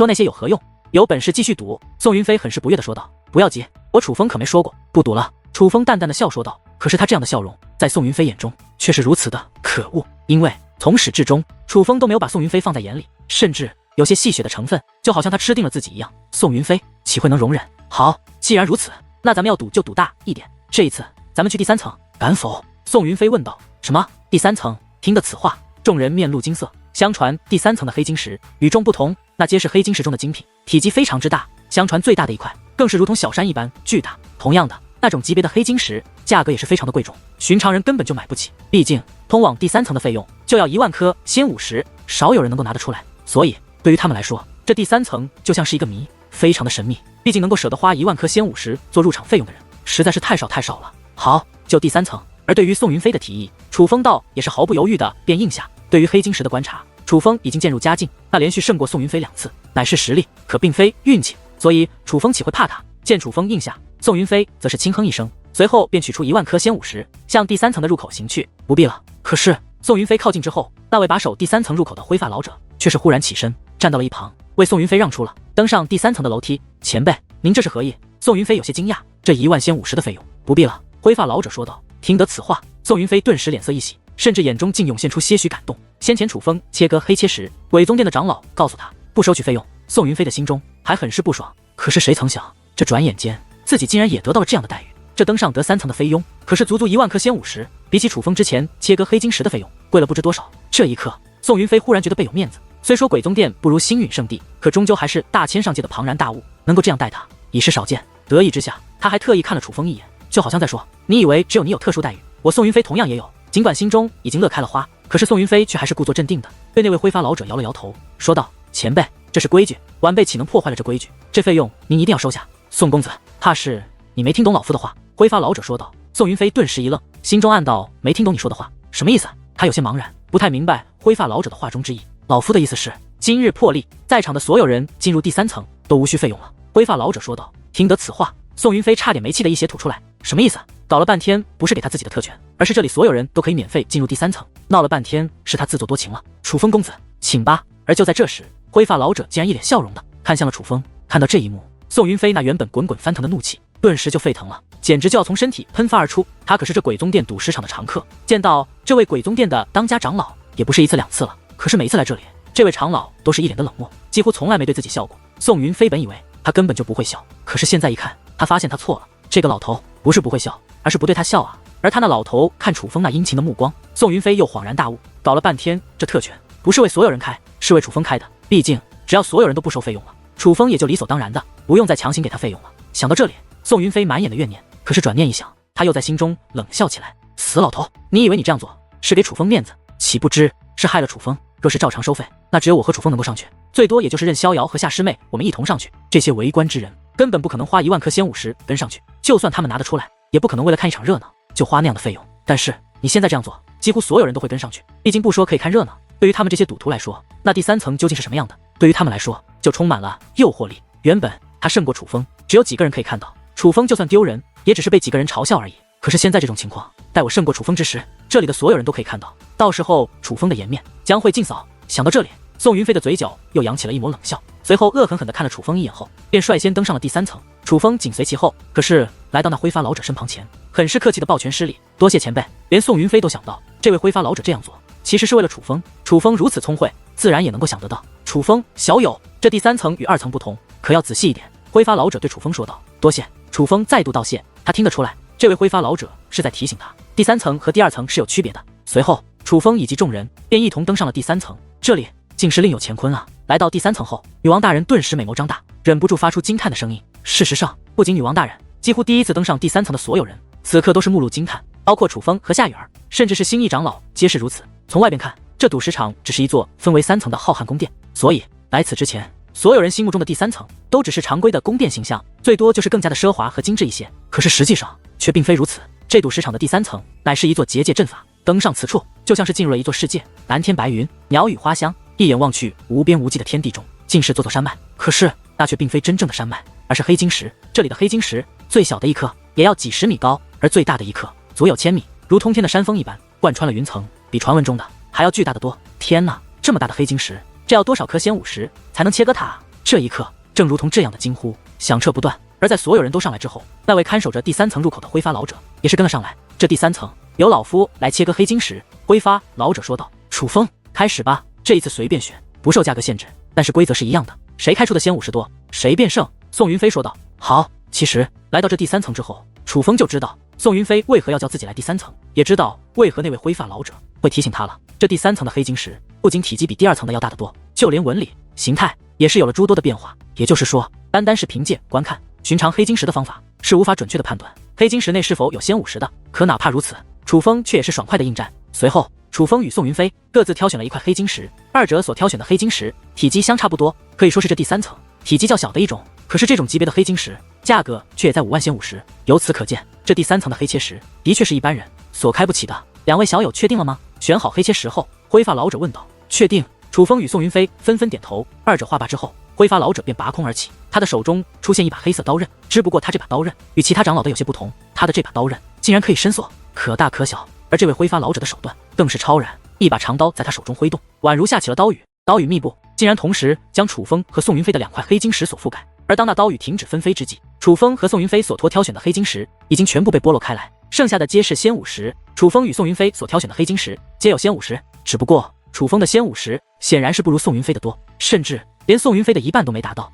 说那些有何用？有本事继续赌。宋云飞很是不悦地说道。不要急，我楚风可没说过不赌了。楚风淡淡的笑说道。可是他这样的笑容，在宋云飞眼中却是如此的可恶，因为从始至终，楚风都没有把宋云飞放在眼里，甚至有些戏谑的成分，就好像他吃定了自己一样。宋云飞岂会能容忍？好，既然如此，那咱们要赌就赌大一点。这一次，咱们去第3层，敢否？宋云飞问道。什么？第3层？听得此话，众人面露惊色。相传第3层的黑晶石与众不同，那皆是黑晶石中的精品，体积非常之大，相传最大的一块更是如同小山一般巨大。同样的，那种级别的黑晶石价格也是非常的贵重，寻常人根本就买不起。毕竟通往第3层的费用就要1万颗仙50，少有人能够拿得出来。所以对于他们来说，这第3层就像是一个谜，非常的神秘。毕竟能够舍得花1万颗仙50做入场费用的人，实在是太少了。好，就第3层。而对于宋云飞的提议，楚风倒也是毫不犹豫的便应下。对于黑晶石的观察，楚风已经渐入佳境，那连续胜过宋云飞2次，乃是实力，可并非运气。所以楚风岂会怕他？见楚风应下，宋云飞则是轻哼一声，随后便取出1万颗仙50，向第3层的入口行去。不必了。可是宋云飞靠近之后，那位把守第3层入口的灰发老者却是忽然起身，站到了一旁，为宋云飞让出了登上第3层的楼梯。前辈，您这是何意？宋云飞有些惊讶。这1万仙50的费用，不必了。灰发老者说道。听得此话，宋云飞顿时脸色一喜，甚至眼中竟涌现出些许感动。先前楚风切割黑切时，鬼宗殿的长老告诉他不收取费用，宋云飞的心中还很是不爽。可是谁曾想，这转眼间自己竟然也得到了这样的待遇。这登上得3层的菲佣，可是足1万颗仙50，比起楚风之前切割黑晶石的费用贵了不知多少。这一刻，宋云飞忽然觉得倍有面子。虽说鬼宗殿不如星陨圣地，可终究还是大千上界的庞然大物，能够这样待他已是少见。得意之下，他还特意看了楚风一眼，就好像在说，你以为只有你有特殊待遇，我宋云飞同样也有。尽管心中已经乐开了花，可是宋云飞却还是故作镇定的对那位灰发老者摇了摇头，说道。前辈，这是规矩，晚辈岂能破坏了这规矩？这费用您一定要收下。宋公子，怕是你没听懂老夫的话。灰发老者说道。宋云飞顿时一愣，心中暗道没听懂你说的话，什么意思？他有些茫然，不太明白灰发老者的话中之意。老夫的意思是，今日破例，在场的所有人进入第3层都无需费用了。灰发老者说道。听得此话，宋云飞差点没气的一血吐出来。什么意思？搞了半天不是给他自己的特权，而是这里所有人都可以免费进入第3层，闹了半天是他自作多情了。楚风公子，请吧。而就在这时，灰发老者竟然一脸笑容的看向了楚风。看到这一幕，宋云飞那原本滚滚翻腾的怒气顿时就沸腾了，简直就要从身体喷发而出。他可是这鬼宗殿赌石场的常客，见到这位鬼宗殿的当家长老也不是1次2次了。可是每次来这里，这位长老都是一脸的冷漠，几乎从来没对自己笑过。宋云飞本以为他根本就不会笑，可是现在一看，他发现他错了。这个老头不是不会笑，而是不对他笑啊。而他那老头看楚风那殷勤的目光，宋云飞又恍然大悟，搞了半天这特权不是为所有人开，是为楚风开的。毕竟只要所有人都不收费用了，楚风也就理所当然的不用再强行给他费用了。想到这里，宋云飞满眼的怨念，可是转念一想，他又在心中冷笑起来。死老头，你以为你这样做是给楚风面子，岂不知是害了楚风。若是照常收费，那只有我和楚风能够上去，最多也就是任逍遥和夏师妹我们一同上去。这些围观之人根本不可能花1万颗仙50跟上去，就算他们拿得出来，也不可能为了看一场热闹就花那样的费用。但是你现在这样做，几乎所有人都会跟上去。毕竟不说可以看热闹，对于他们这些赌徒来说，那第3层究竟是什么样的，对于他们来说就充满了诱惑力。原本他胜过楚风，只有几个人可以看到，楚风就算丢人，也只是被几个人嘲笑而已。可是现在这种情况，待我胜过楚风之时，这里的所有人都可以看到，到时候楚风的颜面将会尽扫。想到这里，宋云飞的嘴角又扬起了一抹冷笑，随后恶狠狠地看了楚风一眼后，便率先登上了第3层，楚风紧随其后。可是来到那灰发老者身旁前，很是客气的抱拳施礼，多谢前辈。连宋云飞都想到，这位灰发老者这样做其实是为了楚风。楚风如此聪慧，自然也能够想得到。楚风小友，这第3层与2层不同，可要仔细一点。灰发老者对楚风说道。多谢。楚风再度道谢，他听得出来，这位灰发老者是在提醒他，第3层和第2层是有区别的。随后，楚风以及众人便一同登上了第3层。这里竟是另有乾坤啊！来到第3层后，女王大人顿时美眸张大，忍不住发出惊叹的声音。事实上，不仅女王大人，几乎第一次登上第3层的所有人，此刻都是目露惊叹，包括楚风和夏雨儿，甚至是星翼长老，皆是如此。从外边看，这赌石场只是一座分为3层的浩瀚宫殿，所以来此之前，所有人心目中的第3层都只是常规的宫殿形象，最多就是更加的奢华和精致一些。可是实际上却并非如此，这赌石场的第3层乃是一座结界阵法，登上此处，就像是进入了一座世界，蓝天白云，鸟语花香，一眼望去，无边无际的天地中，尽是座座山脉。可是那却并非真正的山脉，而是黑晶石。这里的黑晶石，最小的一颗也要几10米高，而最大的一颗足有1000米，如通天的山峰一般，贯穿了云层，比传闻中的还要巨大得多。天哪，这么大的黑晶石，这要多少颗仙50才能切割它啊？这一刻，正如同这样的惊呼响彻不断。而在所有人都上来之后，那位看守着第3层入口的挥发老者也是跟了上来。这第3层由老夫来切割黑晶石。挥发老者说道：“楚风，开始吧，这一次随便选，不受价格限制，但是规则是一样的，谁开出的先50多，谁便胜。”宋云飞说道：“好。”其实来到这第3层之后，楚风就知道宋云飞为何要叫自己来第3层，也知道为何那位挥发老者会提醒他了。这第3层的黑晶石不仅体积比第2层的要大得多，就连纹理、形态也是有了诸多的变化。也就是说，单单是凭借观看寻常黑晶石的方法是无法准确的判断黑晶石内是否有先50的。可哪怕如此，楚风却也是爽快的应战。随后，楚风与宋云飞各自挑选了一块黑晶石，二者所挑选的黑晶石体积相差不多，可以说是这第3层体积较小的一种。可是这种级别的黑晶石价格却也在5万先50，由此可见，这第3层的黑切石的确是一般人所开不起的。两位小友确定了吗？选好黑切石后，灰发老者问道。确定。楚风与宋云飞纷纷点头。二者话罢之后，灰发老者便拔空而起，他的手中出现一把黑色刀刃。只不过他这把刀刃与其他长老的有些不同，他的这把刀刃竟然可以伸缩，可大可小。而这位灰发老者的手段更是超然，一把长刀在他手中挥动，宛如下起了刀雨。刀雨密布，竟然同时将楚风和宋云飞的2块黑晶石所覆盖。而当那刀雨停止纷飞之际，楚风和宋云飞所托挑选的黑晶石已经全部被剥落开来，剩下的皆是先50。楚风与宋云飞所挑选的黑晶石皆有先50，只不过楚风的先50显然是不如宋云飞的多，甚至连宋云飞的一半都没达到。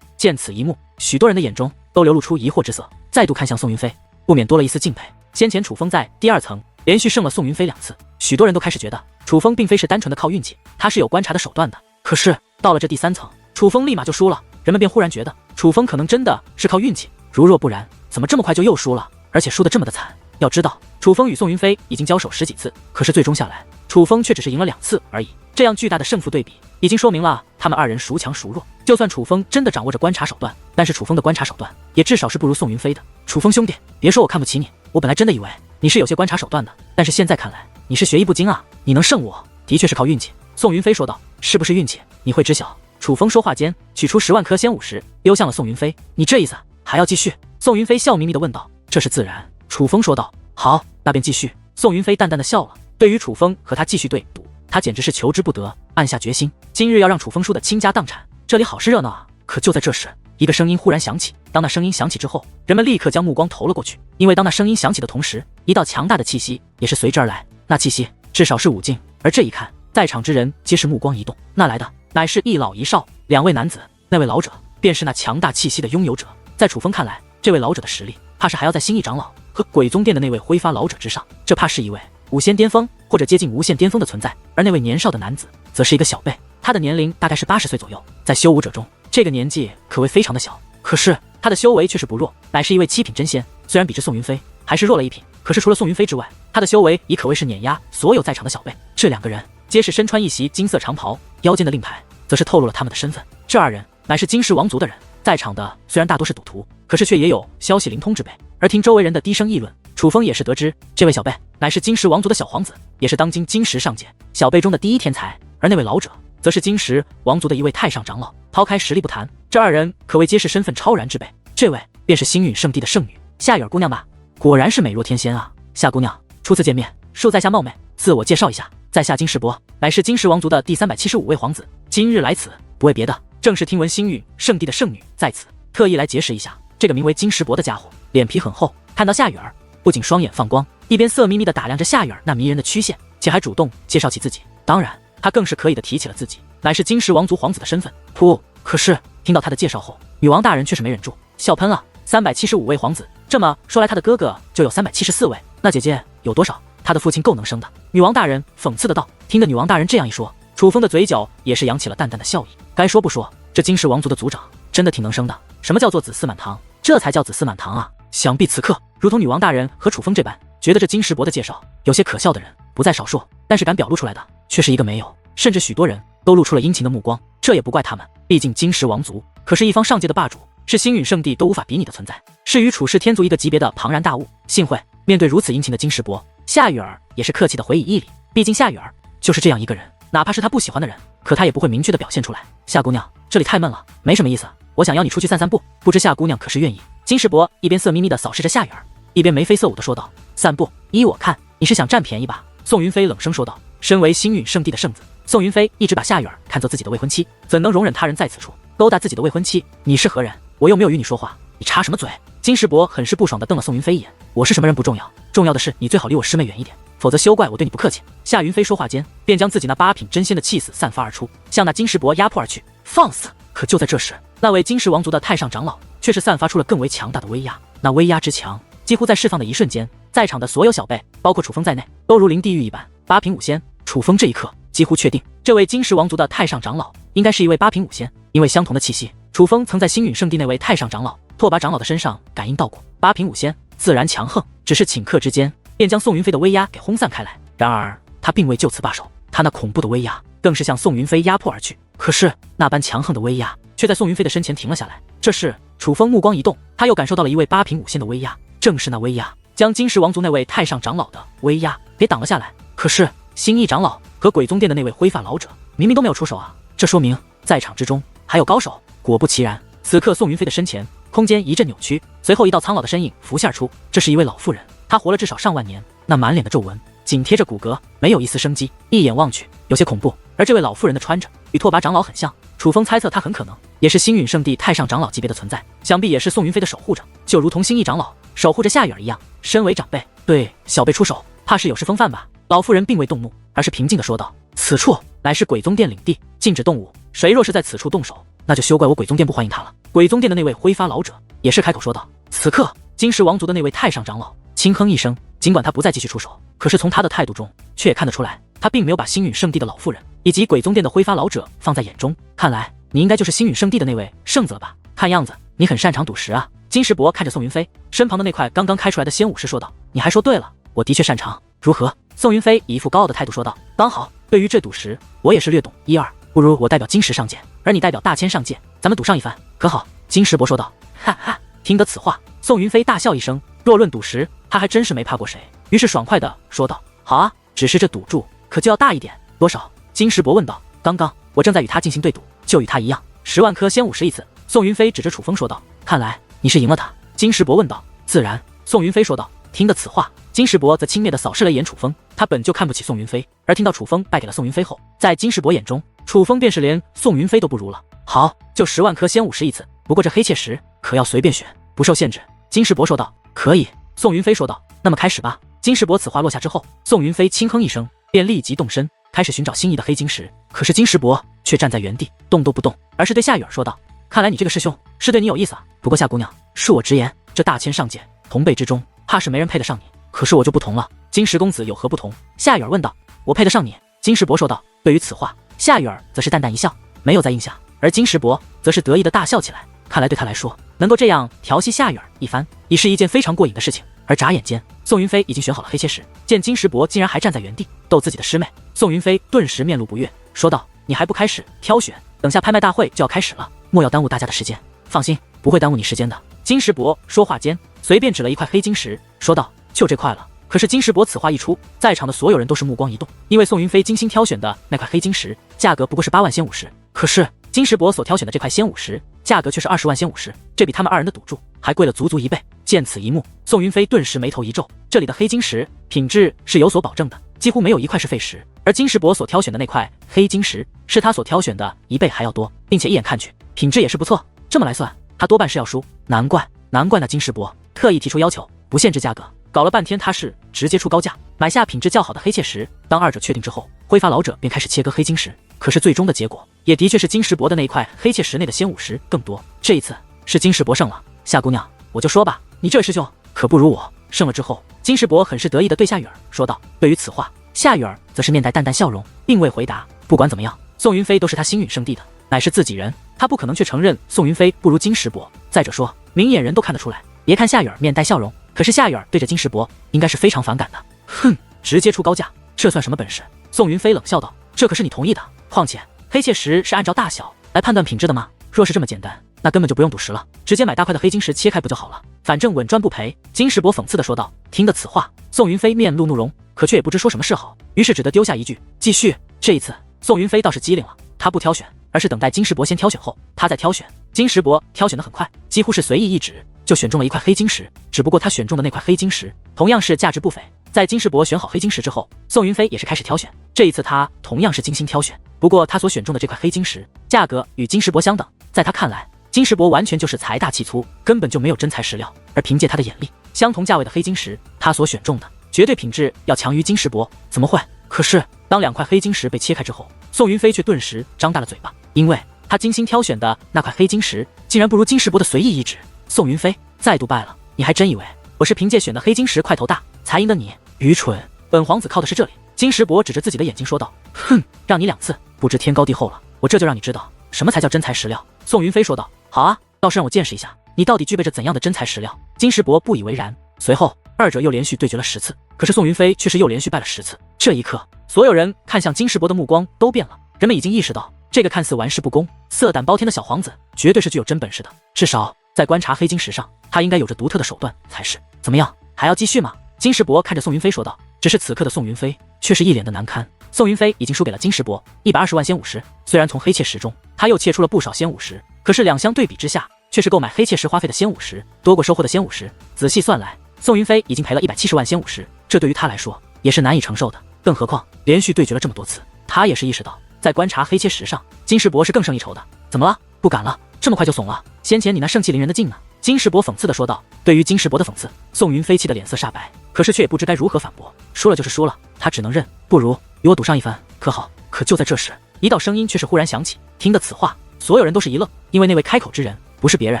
见此一幕，许多人的眼中都流露出疑惑之色，再度看向宋云飞，不免多了一丝敬佩。先前楚风在第2层连续胜了宋云飞2次，许多人都开始觉得楚风并非是单纯的靠运气，他是有观察的手段的。可是到了这第3层，楚风立马就输了，人们便忽然觉得楚风可能真的是靠运气，如若不然，怎么这么快就又输了，而且输得这么的惨。要知道，楚风与宋云飞已经交手10几次，可是最终下来，楚风却只是赢了2次而已。这样巨大的胜负对比，已经说明了他们2人孰强孰弱。就算楚风真的掌握着观察手段，但是楚风的观察手段也至少是不如宋云飞的。楚风兄弟，别说我看不起你，我本来真的以为你是有些观察手段的，但是现在看来，你是学艺不精啊！你能胜我，的确是靠运气。宋云飞说道：“是不是运气，你会知晓。”楚风说话间，取出10万颗先50，丢向了宋云飞。你这意思还要继续？宋云飞笑眯眯地问道。这是自然。楚风说道。好，那便继续。宋云飞淡淡的笑了。对于楚风和他继续对赌，他简直是求之不得，暗下决心，今日要让楚风输得倾家荡产。这里好是热闹啊！可就在这时，一个声音忽然响起。当那声音响起之后，人们立刻将目光投了过去，因为当那声音响起的同时，一道强大的气息也是随之而来。那气息至少是5境，而这一看，在场之人皆是目光一动，那来的乃是一老一少2位男子。那位老者便是那强大气息的拥有者。在楚风看来，这位老者的实力怕是还要在新义长老和鬼宗殿的那位挥发老者之上，这怕是一位5仙巅峰或者接近无限巅峰的存在。而那位年少的男子则是一个小辈，他的年龄大概是80岁左右，在修武者中，这个年纪可谓非常的小。可是他的修为却是不弱，乃是一位7品真仙。虽然比之宋云飞还是弱了1品，可是除了宋云飞之外，他的修为已可谓是碾压所有在场的小辈。这2个人皆是身穿一袭金色长袍，腰间的令牌则是透露了他们的身份。这2人乃是金石王族的人。在场的虽然大多是赌徒，可是却也有消息灵通之辈。而听周围人的低声议论，楚风也是得知这位小辈乃是金石王族的小皇子，也是当今金石上界小辈中的第1天才。而那位老者则是金石王族的一位太上长老。抛开实力不谈，这2人可谓皆是身份超然之辈。这位便是星陨圣地的圣女夏雨儿姑娘吧？果然是美若天仙啊！夏姑娘，初次见面，恕在下冒昧，自我介绍一下，在下金石伯，乃是金石王族的第375位皇子。今日来此不为别的，正是听闻星陨圣地的圣女在此，特意来结识一下。这个名为金石伯的家伙脸皮很厚，看到夏雨儿不仅双眼放光，一边色眯眯地打量着夏雨儿那迷人的曲线，且还主动介绍起自己。当然他更是可以的提起了自己乃是金石王族皇子的身份。噗！可是听到他的介绍后，女王大人却是没忍住笑喷了。375位皇子，这么说来他的哥哥就有374位，那姐姐有多少？他的父亲够能生的。女王大人讽刺的道。听得女王大人这样一说，楚风的嘴角也是扬起了淡淡的笑意。该说不说，这金石王族的族长真的挺能生的。什么叫做子嗣满堂？这才叫子嗣满堂啊！想必此刻如同女王大人和楚风这般觉得这金石伯的介绍有些可笑的人不在少数，但是敢表露出来的却是一个没有，甚至许多人都露出了殷勤的目光。这也不怪他们，毕竟金石王族可是一方上界的霸主，是星陨圣地都无法比拟的存在，是与处世天族一个级别的庞然大物。幸会。面对如此殷勤的金石伯，夏雨儿也是客气的回以一礼。毕竟夏雨儿就是这样一个人，哪怕是他不喜欢的人，可他也不会明确的表现出来。夏姑娘，这里太闷了，没什么意思，我想邀你出去散散步，不知夏姑娘可是愿意？金石伯一边色眯眯的扫视着夏雨儿，一边眉飞色舞的说道。散步？依我看，你是想占便宜吧？宋云飞冷声说道。身为星陨圣地的圣子，宋云飞一直把夏雨儿看作自己的未婚妻，怎能容忍他人在此处勾搭自己的未婚妻，你是何人？我又没有与你说话，你插什么嘴？金石伯很是不爽地瞪了宋云飞一眼。我是什么人不重要，重要的是你最好离我师妹远一点，否则休怪我对你不客气。夏云飞说话间，便将自己那8品真仙的气势散发而出，向那金石伯压迫而去。放肆！可就在这时，那位金石王族的太上长老却是散发出了更为强大的威压。那威压之强，几乎在释放的一瞬间，在场的所有小辈，包括楚风在内，都如临地狱一般。8品5仙，楚风这一刻几乎确定，这位金石王族的太上长老应该是一位8品5仙，因为相同的气息，楚风曾在星陨圣地那位太上长老拓跋长老的身上感应到过。8品5仙自然强横，只是顷刻之间便将宋云飞的威压给轰散开来。然而他并未就此罢手，他那恐怖的威压更是向宋云飞压迫而去。可是那般强横的威压却在宋云飞的身前停了下来。这时楚风目光一动，他又感受到了一位8品5仙的威压，正是那威压将金石王族那位太上长老的威压给挡了下来。可是星翼长老和鬼宗殿的那位灰发老者明明都没有出手啊，这说明在场之中还有高手。果不其然，此刻宋云飞的身前空间一阵扭曲，随后一道苍老的身影浮现而出。这是一位老妇人，她活了至少上万年，那满脸的皱纹紧贴着骨骼，没有一丝生机，一眼望去有些恐怖。而这位老妇人的穿着与拓跋长老很像，楚风猜测她很可能也是星陨圣地太上长老级别的存在，想必也是宋云飞的守护者，就如同星翼长老守护着夏雨儿一样。身为长辈，对小辈出手怕是有失风范吧？老妇人并未动怒，而是平静地说道：此处乃是鬼宗殿领地，禁止动武，谁若是在此处动手，那就休怪我鬼宗殿不欢迎他了。鬼宗殿的那位灰发老者也是开口说道。此刻金石王族的那位太上长老轻哼一声，尽管他不再继续出手，可是从他的态度中却也看得出来，他并没有把星陨圣地的老妇人以及鬼宗殿的灰发老者放在眼中。看来你应该就是星陨圣地的那位圣子了吧？看样子你很擅长赌石啊。金石伯看着宋云飞身旁的那块刚刚开出来的仙武石说道。你还说对了，我的确擅长，如何？宋云飞以一副高傲的态度说道。刚好对于这赌石我也是略懂一二，不如我代表金石上界，而你代表大千上界，咱们赌上一番可好？金石伯说道。哈哈，听得此话，宋云飞大笑一声，若论赌石他还真是没怕过谁，于是爽快地说道。好啊，只是这赌注可就要大一点。多少？金石伯问道。刚刚我正在与他进行对赌，就与他一样，10万颗仙武石一次。宋云飞指着楚风说道。看来你是赢了他。金石伯问道。自然。宋云飞说道。听得此话，金石伯则轻蔑地扫视了一眼楚风，他本就看不起宋云飞，而听到楚风败给了宋云飞后，在金石伯眼中，楚风便是连宋云飞都不如了。好，就10万颗仙武石一次，不过这黑切石可要随便选，不受限制。金石伯说道。可以。宋云飞说道。那么开始吧。金石伯此话落下之后，宋云飞轻哼一声，便立即动身开始寻找心仪的黑晶石。可是金石伯却站在原地动都不动，而是对夏雨儿说道。看来你这个师兄是对你有意思啊，不过夏姑娘，恕我直言，这大千上界同辈之中怕是没人配得上你，可是我就不同了。金石公子有何不同？夏雨儿问道。我配得上你？金石伯说道。对于此话，夏雨儿则是淡淡一笑，没有再应下，而金石伯则是得意的大笑起来。看来对他来说，能够这样调戏夏雨儿一番，已是一件非常过瘾的事情。而眨眼间，宋云飞已经选好了黑切石，见金石伯竟然还站在原地逗自己的师妹，宋云飞顿时面露不悦，说道。你还不开始挑选？等下拍卖大会就要开始了，莫要耽误大家的时间。放心，不会耽误你时间的。金石伯说话间，随便指了一块黑晶石，说道。就这块了。可是金石伯此话一出，在场的所有人都是目光一动，因为宋云飞精心挑选的那块黑晶石价格不过是8万仙武石，可是金石伯所挑选的这块仙武石价格却是20万仙武石，这比他们二人的赌注还贵了足足1倍。见此一幕，宋云飞顿时眉头一皱，这里的黑晶石品质是有所保证的，几乎没有一块是废石，而金石伯所挑选的那块黑晶石是他所挑选的1倍还要多，并且一眼看去品质也是不错。这么来算，他多半是要输。难怪那金石伯特意提出要求，不限制价格。搞了半天，他是直接出高价买下品质较好的黑切石。当二者确定之后，灰发老者便开始切割黑晶石。可是最终的结果也的确是金石伯的那一块黑切石内的仙武石更多。这一次是金石伯胜了。夏姑娘，我就说吧，你这位师兄可不如我。胜了之后，金石伯很是得意地对夏雨儿说道。对于此话，夏雨儿则是面带淡淡笑容，并未回答。不管怎么样，宋云飞都是他星陨圣地的，乃是自己人，他不可能去承认宋云飞不如金石伯。再者说，明眼人都看得出来，别看夏雨儿面带笑容，可是夏雨儿对着金石伯应该是非常反感的。哼，直接出高价，这算什么本事？宋云飞冷笑道。这可是你同意的，况且黑切石是按照大小来判断品质的吗？若是这么简单，那根本就不用赌石了，直接买大块的黑晶石切开不就好了，反正稳赚不赔。金石伯讽刺地说道。听得此话，宋云飞面露怒容，可却也不知说什么是好，于是只得丢下一句继续。这一次宋云飞倒是机灵了，他不挑选，而是等待金石伯先挑选后他再挑选。金石伯挑选得很快，几乎是随意一指就选中了一块黑晶石，只不过他选中的那块黑晶石同样是价值不菲。在金石伯选好黑晶石之后，宋云飞也是开始挑选，这一次他同样是精心挑选，不过他所选中的这块黑晶石价格与金石伯相等，在他看来，金石伯完全就是财大气粗，根本就没有真材实料。而凭借他的眼力，相同价位的黑晶石，他所选中的绝对品质要强于金石伯，怎么会？可是当2块黑晶石被切开之后，宋云飞却顿时张大了嘴巴，因为他精心挑选的那块黑晶石，竟然不如金石伯的随意一指。宋云飞再度败了，你还真以为我是凭借选的黑晶石块头大才赢得你？愚蠢！本皇子靠的是这里。金石伯指着自己的眼睛说道：“哼，让你2次，不知天高地厚了。我这就让你知道什么才叫真材实料。”宋云飞说道：“好啊，倒是让我见识一下，你到底具备着怎样的真材实料。”金石伯不以为然。随后，二者又连续对决了10次，可是宋云飞却是又连续败了10次。这一刻，所有人看向金石伯的目光都变了，人们已经意识到，这个看似玩世不恭、色胆包天的小皇子，绝对是具有真本事的。至少在观察黑晶石上，他应该有着独特的手段才是。怎么样，还要继续吗？金石伯看着宋云飞说道。只是此刻的宋云飞却是一脸的难堪。宋云飞已经输给了金石伯120万仙武石，虽然从黑切石中他又切出了不少仙武石，可是两相对比之下，却是购买黑切石花费的仙武石多过收获的仙武石。仔细算来，宋云飞已经赔了170万仙武石，这对于他来说也是难以承受的。更何况连续对决了这么多次，他也是意识到，在观察黑切石上，金石伯是更胜一筹的。怎么了？不敢了？这么快就怂了？先前你那盛气凌人的劲呢？金石伯讽刺地说道。对于金石伯的讽刺，宋云飞气得脸色煞白，可是却也不知该如何反驳。输了就是输了，他只能认。不如与我赌上一番，可好？可就在这时，一道声音却是忽然响起。听得此话，所有人都是一愣，因为那位开口之人不是别人，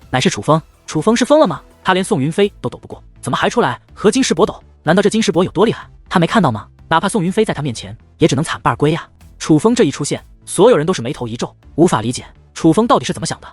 乃是楚风。楚风是疯了吗？他连宋云飞都斗不过，怎么还出来和金石伯斗？难道这金石伯有多厉害？他没看到吗？哪怕宋云飞在他面前，也只能惨败而归呀。楚风这一出现，所有人都是眉头一皱，无法理解楚风到底是怎么想的。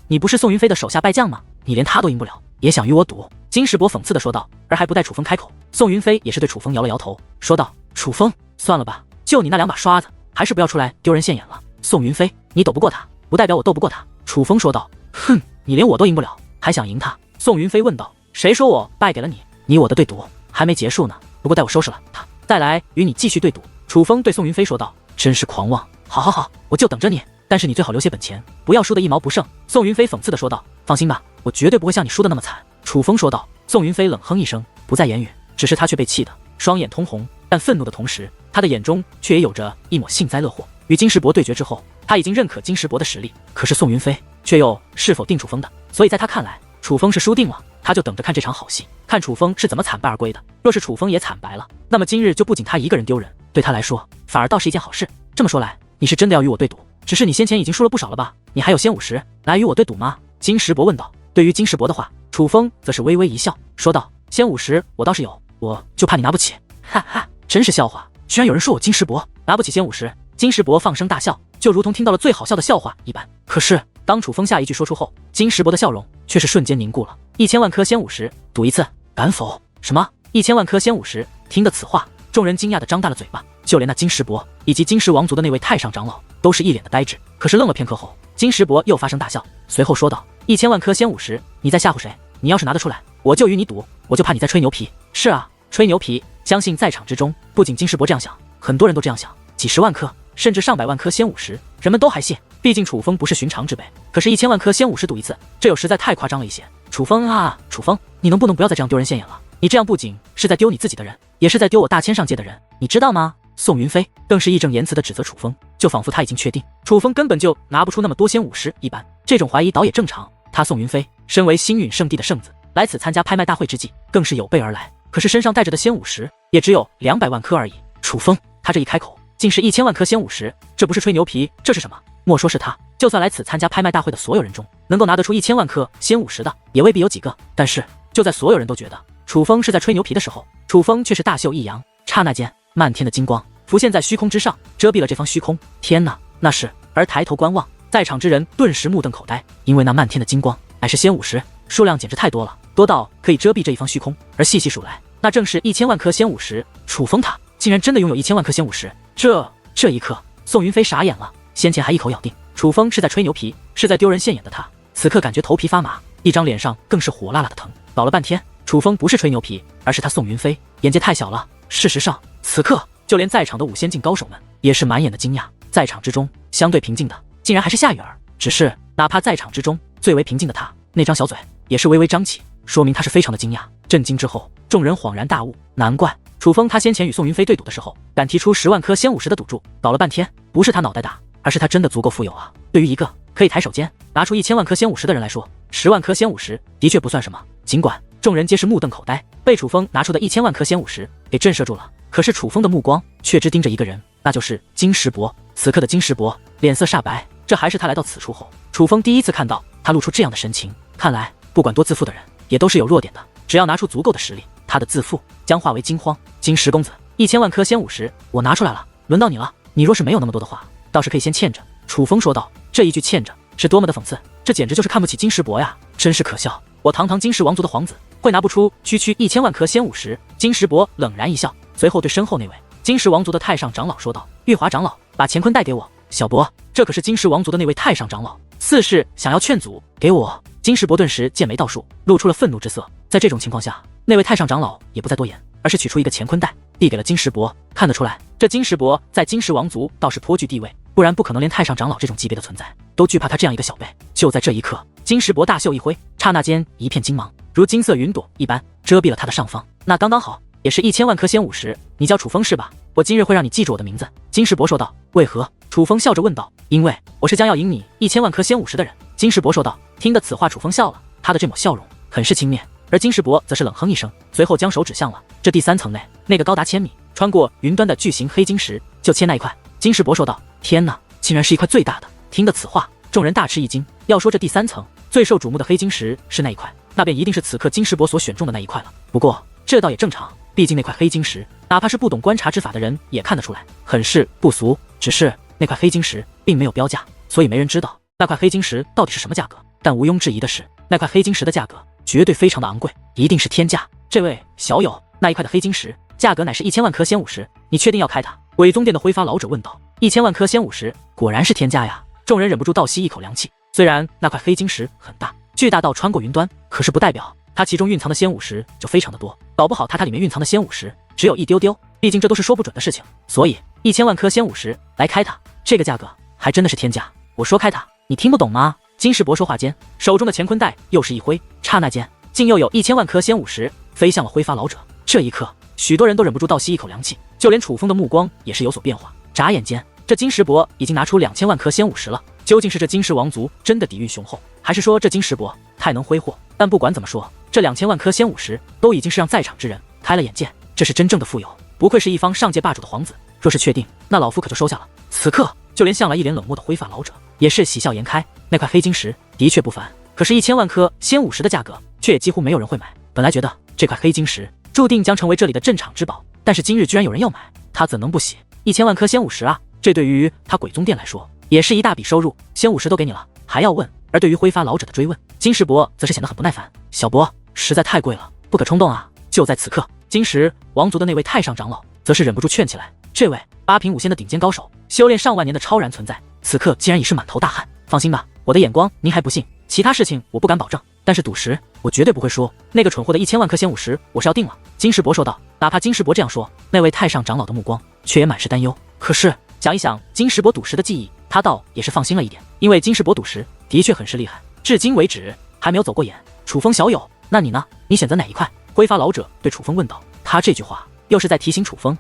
你不是宋云飞的手下败将吗？你连他都赢不了，也想与我赌？金石伯讽刺地说道。而还不待楚风开口，宋云飞也是对楚风摇了摇头，说道：“楚风，算了吧，就你那2把刷子，还是不要出来丢人现眼了。宋云飞，你斗不过他，不代表我斗不过他。”楚风说道。哼，你连我都赢不了，还想赢他？宋云飞问道。谁说我败给了你？你我的对赌还没结束呢，不过待我收拾了他，再来与你继续对赌。楚风对宋云飞说道。真是狂妄！好，我就等着你。但是你最好留些本钱，不要输得一毛不剩。宋云飞讽刺地说道。放心吧，我绝对不会像你输得那么惨。楚风说道。宋云飞冷哼一声，不再言语，只是他却被气得双眼通红，但愤怒的同时，他的眼中却也有着一抹幸灾乐祸。与金石伯对决之后，他已经认可金石伯的实力，可是宋云飞却又是否定楚风的，所以在他看来，楚风是输定了，他就等着看这场好戏，看楚风是怎么惨败而归的。若是楚风也惨白了，那么今日就不仅他一个人丢人，对他来说反而倒是一件好事。这么说来，你是真的要与我对赌？只是你先前已经输了不少了吧？你还有仙武石来与我对赌吗？金石伯问道。对于金石伯的话，楚风则是微微一笑，说道：“仙武石我倒是有，我就怕你拿不起。”哈哈，真是笑话！居然有人说我金石伯拿不起仙武石。金石伯放声大笑，就如同听到了最好笑的笑话一般。可是当楚风下一句说出后，金石伯的笑容却是瞬间凝固了。1000万颗仙武石，赌一次，敢否？什么？1000万颗仙武石？听得此话，众人惊讶的张大了嘴巴，就连那金石伯以及金石王族的那位太上长老都是一脸的呆滞。可是愣了片刻后，金石伯又发声大笑，随后说道：“1000万颗仙武石，你在吓唬谁？你要是拿得出来，我就与你赌。我就怕你在吹牛皮。”是啊，吹牛皮。相信在场之中，不仅金石伯这样想，很多人都这样想。几十万颗，甚至上百万颗仙武石，人们都还信。毕竟楚风不是寻常之辈，可是1000万颗仙武石赌一次，这又实在太夸张了一些。楚风啊，楚风，你能不能不要再这样丢人现眼了？你这样不仅是在丢你自己的人，也是在丢我大千上界的人，你知道吗？宋云飞更是义正言辞地指责楚风，就仿佛他已经确定楚风根本就拿不出那么多仙武石一般。这种怀疑倒也正常，他宋云飞身为星陨圣地的圣子，来此参加拍卖大会之际，更是有备而来。可是身上带着的仙武石也只有200万颗而已。楚风，他这一开口，竟是1000万颗仙武石，这不是吹牛皮，这是什么？莫说是他，就算来此参加拍卖大会的所有人中，能够拿得出1000万颗仙武石的，也未必有几个。但是就在所有人都觉得楚风是在吹牛皮的时候，楚风却是大袖一扬，刹那间，漫天的金光浮现在虚空之上，遮蔽了这方虚空。天哪，那是！而抬头观望，在场之人顿时目瞪口呆，因为那漫天的金光乃是仙武石，数量简直太多了，多到可以遮蔽这一方虚空。而细细数来，那正是1000万颗仙武石。楚风他竟然真的拥有1000万颗仙武石，这一刻，宋云飞傻眼了。先前还一口咬定楚风是在吹牛皮，是在丢人现眼的他，此刻感觉头皮发麻，一张脸上更是火辣辣的疼。搞了半天，楚风不是吹牛皮，而是他宋云飞眼界太小了。事实上，此刻就连在场的5仙境高手们也是满眼的惊讶。在场之中相对平静的，竟然还是夏雨儿。只是哪怕在场之中最为平静的他，那张小嘴也是微微张起，说明他是非常的惊讶。震惊之后，众人恍然大悟，难怪楚风他先前与宋云飞对赌的时候，敢提出10万颗仙武石的赌注。搞了半天，不是他脑袋大，而是他真的足够富有啊。对于一个可以抬手间拿出1000万颗仙武石的人来说，10万颗仙武石的确不算什么。尽管众人皆是目瞪口呆，被楚风拿出的1000万颗仙武石给震慑住了，可是楚风的目光却只盯着一个人，那就是金石伯。此刻的金石伯脸色煞白，这还是他来到此处后，楚风第一次看到他露出这样的神情。看来不管多自负的人，也都是有弱点的，只要拿出足够的实力，他的自负将化为惊慌。金石公子，1000万颗仙武石我拿出来了，轮到你了。你若是没有那么多的话，倒是可以先欠着。楚风说道，这一句欠着是多么的讽刺，这简直就是看不起金石伯呀，真是可笑。我堂堂金石王族的皇子，会拿不出区1000万颗仙武石？金石伯冷然一笑，随后对身后那位金石王族的太上长老说道，玉华长老，把乾坤带给我。小伯，这可是金石王族的那位太上长老，似是想要劝阻。给我。金石伯顿时剑眉倒竖，露出了愤怒之色。在这种情况下，那位太上长老也不再多言，而是取出一个乾坤袋递给了金石伯。看得出来，这金石伯在金石王族倒是颇具地位，不然不可能连太上长老这种级别的存在都惧怕他这样一个小辈。就在这一刻，金石伯大袖一挥，刹那间一片金芒如金色云朵一般遮蔽了他的上方。那刚刚好，也是1000万颗仙武石。你叫楚风是吧？我今日会让你记住我的名字。金石伯说道。为何？楚风笑着问道。因为我是将要赢你1000万颗仙武石的人。金石伯说道。听得此话，楚风笑了，他的这抹笑容很是轻蔑，而金石伯则是冷哼一声，随后将手指向了这第3层内那个高达1000米、穿过云端的巨型黑晶石，就切那一块。金石伯说道。天哪，竟然是一块最大的！听得此话，众人大吃一惊。要说这第3层最受瞩目的黑晶石是那一块，那便一定是此刻金石伯所选中的那一块了。不过这倒也正常，毕竟那块黑晶石，哪怕是不懂观察之法的人也看得出来，很是不俗。只是那块黑晶石并没有标价，所以没人知道那块黑晶石到底是什么价格。但毋庸置疑的是，那块黑晶石的价格绝对非常的昂贵，一定是天价。这位小友，那一块的黑晶石价格乃是1000万颗仙武石，你确定要开它？鬼宗殿的挥发老者问道。1000万颗仙武石果然是天价呀！众人忍不住倒吸一口凉气。虽然那块黑晶石很大，巨大到穿过云端，可是不代表它其中蕴藏的仙武石就非常的多，搞不好它里面蕴藏的仙武石只有一丢丢，毕竟这都是说不准的事情。所以1000万颗仙武石来开它，这个价格还真的是天价。我说开它，你听不懂吗？金石伯说话间，手中的乾坤袋又是一挥，刹那间竟又有1000万颗仙武石飞向了挥发老者。这一刻，许多人都忍不住倒吸一口凉气，就连楚风的目光也是有所变化。眨眼间，这金石伯已经拿出2000万颗仙武石了。究竟是这金石王族真的底蕴雄厚，还是说这金石伯太能挥霍？但不管怎么说，这2000万颗仙武石都已经是让在场之人开了眼界。这是真正的富有，不愧是一方上界霸主的皇子。若是确定，那老夫可就收下了。此刻，就连向来一脸冷漠的挥发老者也是喜笑颜开。那块黑晶石的确不凡，可是1000万颗仙武石的价格却也几乎没有人会买。本来觉得这块黑晶石注定将成为这里的镇场之宝，但是今日居然有人要买，他怎能不喜？1000万颗仙武石啊，这对于他鬼宗殿来说也是一大笔收入。仙武石都给你了，还要问？而对于挥发老者的追问，金石伯则是显得很不耐烦。小伯，实在太贵了，不可冲动啊！就在此刻，金石王族的那位太上长老则是忍不住劝起来。这位8品5仙的顶尖高手，修炼上万年的超然存在，此刻竟然已是满头大汗。放心吧，我的眼光您还不信，其他事情我不敢保证，但是赌石我绝对不会输。那个蠢货的1000万颗仙武石我是要定了。金石伯说道。哪怕金石伯这样说，那位太上长老的目光却也满是担忧。可是想一想金石伯赌石的记忆，他倒也是放心了一点，因为金石伯赌石的确很是厉害，至今为止还没有走过眼。楚风小友，那你呢？你选择哪一块？挥发老者对楚风问道。他这句话又是在提醒楚风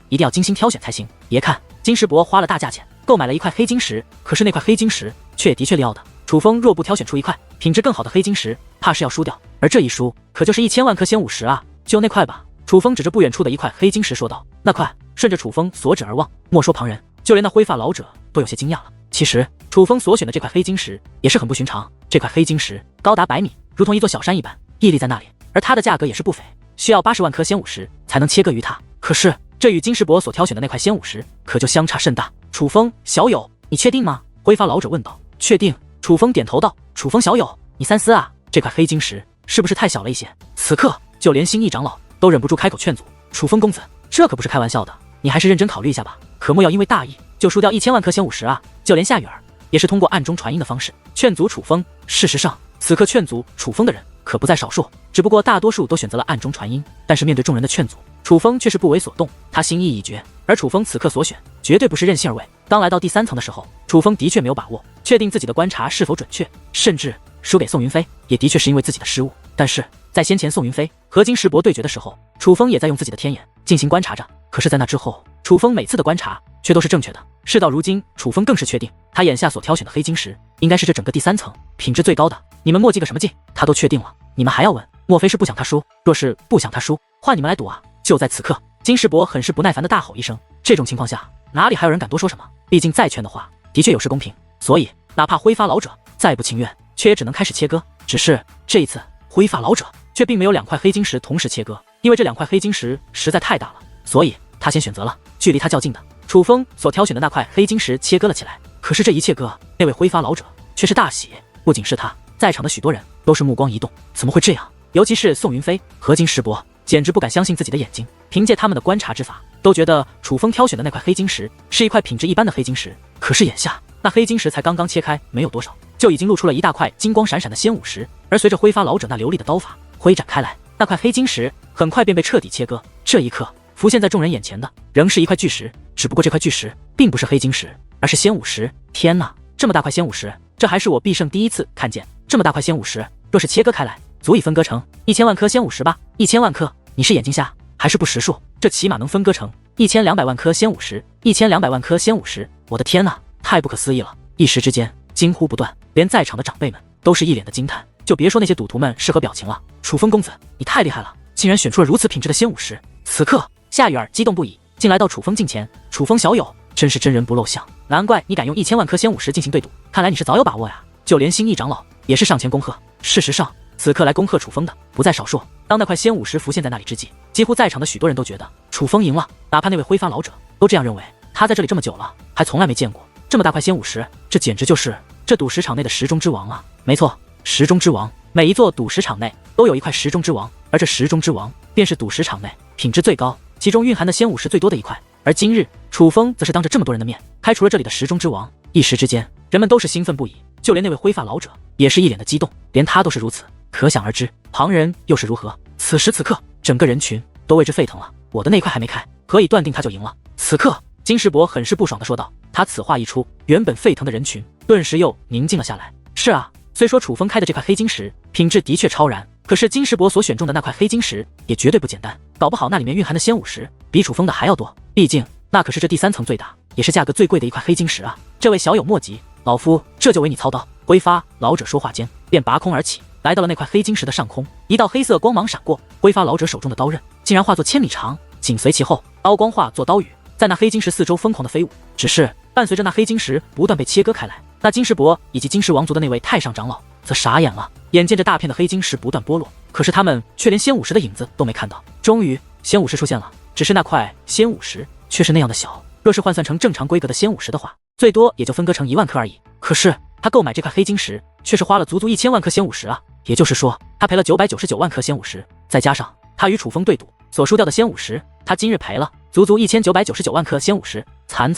一定要精心挑选才行。别看金石伯花了大价钱购买了一块黑晶石，可是那块黑晶石却也的确利奥的。楚风若不挑选出一块品质更好的黑晶石，怕是要输掉，而这一输可就是1000万颗仙武石啊！就那块吧。楚风指着不远处的一块黑晶石说道。那块顺着楚风所指而望，莫说旁人，就连那挥发老者都有些惊讶了。其实楚风所选的这块黑晶石也是很不寻常，这块黑晶石高达100米，如同一座小山一般屹立在那里，而它的价格也是不菲，需要80万颗仙武石才能切割于它。可是这与金石伯所挑选的那块仙武石可就相差甚大。楚风小友，你确定吗？挥发老者问道。确定。楚风点头道。楚风小友，你三思啊，这块黑晶石是不是太小了一些？此刻就连新一长老都忍不住开口劝阻。楚风公子，这可不是开玩笑的，你还是认真考虑一下吧，可莫要因为大意就输掉1000万颗仙武石啊！就连夏雨儿也是通过暗中传音的方式劝阻楚风。事实上，此刻劝阻楚风的人可不在少数，只不过大多数都选择了暗中传音。但是面对众人的劝阻，楚风却是不为所动，他心意已决。而楚风此刻所选绝对不是任性而为。当来到第3层的时候，楚风的确没有把握确定自己的观察是否准确，甚至输给宋云飞也的确是因为自己的失误。但是在先前宋云飞和金石伯对决的时候，楚风也在用自己的天眼进行观察着。可是在那之后，楚风每次的观察却都是正确的。事到如今，楚风更是确定，他眼下所挑选的黑晶石应该是这整个第3层品质最高的。你们墨迹个什么劲？他都确定了，你们还要问？莫非是不想他输？若是不想他输，换你们来赌啊！就在此刻，金世伯很是不耐烦地大吼一声。这种情况下，哪里还有人敢多说什么？毕竟再劝的话，的确有失公平。所以，哪怕挥发老者再不情愿，却也只能开始切割。只是这一次，挥发老者却并没有2块黑晶石同时切割，因为这2块黑晶石实在太大了，所以他先选择了距离他较近的楚风所挑选的那块黑晶石切割了起来。可是这一切割，那位挥发老者却是大喜，不仅是他，在场的许多人都是目光一动，怎么会这样？尤其是宋云飞和金世伯，简直不敢相信自己的眼睛。凭借他们的观察之法，都觉得楚风挑选的那块黑晶石是一块品质一般的黑晶石。可是眼下，那黑晶石才刚刚切开没有多少，就已经露出了一大块金光闪闪的仙武石。而随着挥发老者那流利的刀法挥展开来，那块黑晶石很快便被彻底切割。这一刻，浮现在众人眼前的仍是一块巨石，只不过这块巨石并不是黑晶石，而是仙武石。天哪，这么大块仙武石，这还是我毕生第一次看见这么大块仙武石。若是切割开来，足以分割成1000万颗仙武石吧？1000万颗，你是眼睛瞎还是不识数？这起码能分割成1200万颗仙武石，1200万颗仙武石，我的天哪，太不可思议了！一时之间惊呼不断，连在场的长辈们都是一脸的惊叹，就别说那些赌徒们是何表情了。楚风公子，你太厉害了，竟然选出了如此品质的仙武石！此刻，夏雨儿激动不已，竟来到楚风近前。楚风小友，真是真人不露相，难怪你敢用1000万颗仙武石进行对赌，看来你是早有把握呀。就连新一长老也是上前恭贺。事实上，此刻来恭贺楚风的不在少数。当那块仙武石浮现在那里之际，几乎在场的许多人都觉得楚风赢了，哪怕那位挥发老者都这样认为。他在这里这么久了，还从来没见过这么大块仙武石，这简直就是这赌石场内的石中之王啊！没错，石中之王，每一座赌石场内都有一块石中之王，而这石中之王便是赌石场内品质最高，其中蕴含的仙武石最多的一块。而今日，楚风则是当着这么多人的面开除了这里的石中之王。一时之间，人们都是兴奋不已，就连那位挥发老者也是一脸的激动，连他都是如此，可想而知旁人又是如何。此时此刻，整个人群都为之沸腾了。我的那块还没开，可以断定他就赢了。此刻，金世伯很是不爽地说道。他此话一出，原本沸腾的人群顿时又宁静了下来。是啊，虽说楚风开的这块黑晶石品质的确超然，可是金世伯所选中的那块黑晶石也绝对不简单，搞不好那里面蕴含的仙武石比楚风的还要多，毕竟那可是这第3层最大也是价格最贵的一块黑晶石啊！这位小友莫急，老夫这就为你操刀。挥发老者说话间便拔空而起，来到了那块黑晶石的上空。一道黑色光芒闪过，挥发老者手中的刀刃竟然化作千米长，紧随其后，刀光化作刀雨，在那黑晶石四周疯狂的飞舞。只是伴随着那黑晶石不断被切割开来，那金世伯以及金世王族的那位太上长老则傻眼了，眼见着大片的黑晶石不断剥落，可是他们却连仙武石的影子都没看到。终于，仙武石出现了，只是那块仙武石却是那样的小，若是换算成正常规格的仙武石的话，最多也就分割成1万颗而已。可是他购买这块黑晶石却是花了足足1000万颗仙武石啊！也就是说，他赔了999万颗仙武石，再加上他与楚风对赌所输掉的仙武石，他今日赔了足足1999万颗仙武石，惨！